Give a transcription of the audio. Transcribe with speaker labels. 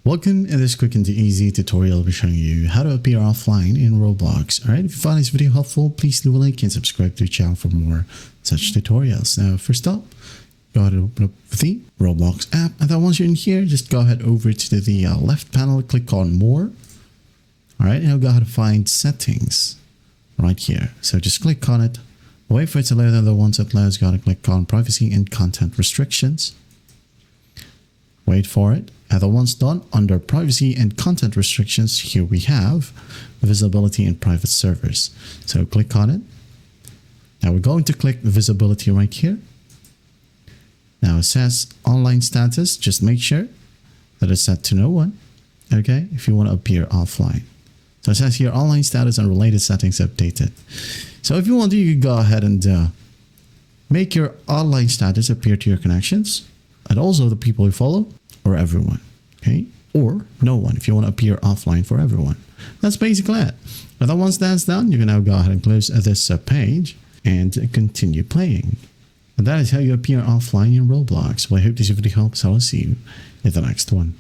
Speaker 1: Welcome. In this quick and easy tutorial, I'll be showing you how to appear offline in Roblox. Alright, if you find this video helpful, please leave a like and subscribe to the channel for more such tutorials. Now, first up, go ahead and open up the Roblox app. And then once you're in here, just go ahead over to the left panel, click on More. Alright, and you'll go ahead and find Settings right here. So just click on it. Wait for it to load, and then once it loads, go ahead and click on Privacy and Content Restrictions. Wait for it. And then once done, under Privacy and Content Restrictions, here we have Visibility and Private Servers. So click on it. Now we're going to click Visibility right here. Now it says Online Status. Just make sure that it's set to no one. Okay, if you want to appear offline. So it says here Online Status and Related Settings Updated. So if you want to, you can go ahead and make your online status appear to your connections and also the people you follow, or everyone, okay? Or no one if you want to appear offline for everyone. That's basically it. And then once that's done, you can now go ahead and close this page and continue playing. And that is how you appear offline in Roblox. Well, I hope this video helps. I will see you in the next one.